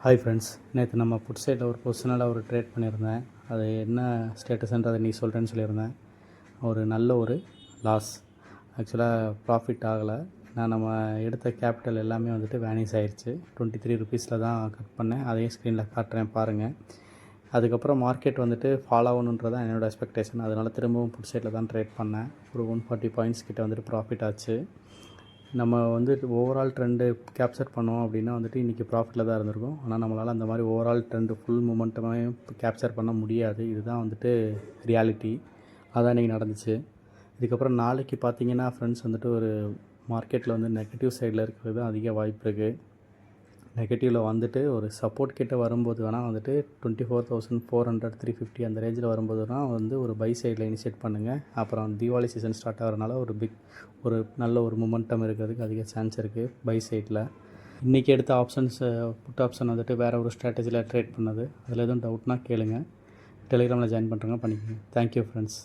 Hi friends, நேற்று நம்ம put சைடில் ஒரு பொசிஷனலாக ஒரு ட்ரேட் பண்ணியிருந்தேன். அது என்ன ஸ்டேட்டஸ்ன்றதை நீ சொல்கிறேன்னு சொல்லியிருந்தேன். ஒரு நல்ல ஒரு லாஸ். ஆக்சுவலாக ப்ராஃபிட் ஆகலை. நம்ம எடுத்த கேபிட்டல் எல்லாமே வந்துட்டு வேனிஸ் ஆயிடுச்சு. 23 ருபீஸில் தான் கட் பண்ணேன். அதையும் ஸ்க்ரீனில் காட்டுறேன் பாருங்கள். அதுக்கப்புறம் மார்க்கெட் வந்துட்டு ஃபாலோ ஆகணுன்றது தான் என்னோடய எக்ஸ்பெக்டேஷன். அதனால் திரும்பவும் புட் சைடில் தான் ட்ரேட் பண்ணேன். ஒரு 140 பாயிண்ட்ஸ் கிட்ட வந்துட்டு ப்ராஃபிட் ஆச்சு. நம்ம வந்து ஓவரால் ட்ரெண்டு கேப்சர் பண்ணோம் அப்படின்னா வந்துட்டு இன்றைக்கி ப்ராஃபிட்டில் தான் இருந்திருக்கும். ஆனால் நம்மளால் அந்த மாதிரி ஓவரால் ட்ரெண்டு ஃபுல் மூமெண்ட்டுமே கேப்சர் பண்ண முடியாது. இதுதான் வந்துட்டு ரியாலிட்டி. அதான் இன்றைக்கி நடந்துச்சு. இதுக்கப்புறம் நாளைக்கு பார்த்தீங்கன்னா ஃப்ரெண்ட்ஸ் வந்துட்டு ஒரு மார்க்கெட்டில் வந்து நெகட்டிவ் சைடில் இருக்கிறது தான் அதிக வாய்ப்பு இருக்குது. நெகட்டிவில் வந்துட்டு ஒரு சப்போர்ட் கிட்ட வரும்போது வேணால் வந்துட்டு 24,400 350 அந்த ரேஞ்சில் வரும்போது வேணால் வந்து ஒரு பை சைடில் இனிஷியேட் பண்ணுங்கள். அப்புறம் தீபாவளி சீசன் ஸ்டார்ட் ஆகிறனால ஒரு நல்ல ஒரு மொமெண்டம் இருக்கிறதுக்கு அதிக சான்ஸ் இருக்குது பை சைடில். இன்றைக்கி எடுத்த ஆப்ஷன்ஸ் புட் ஆப்ஷன் வந்துட்டு வேறு ஒரு ஸ்ட்ராட்டஜியில் ட்ரேட் பண்ணது. அதில் எதுவும் டவுட்னா கேளுங்கள். டெலிகிராமில் ஜாயின் பண்ணுறங்க பண்ணிக்கோங்க. Thank you friends.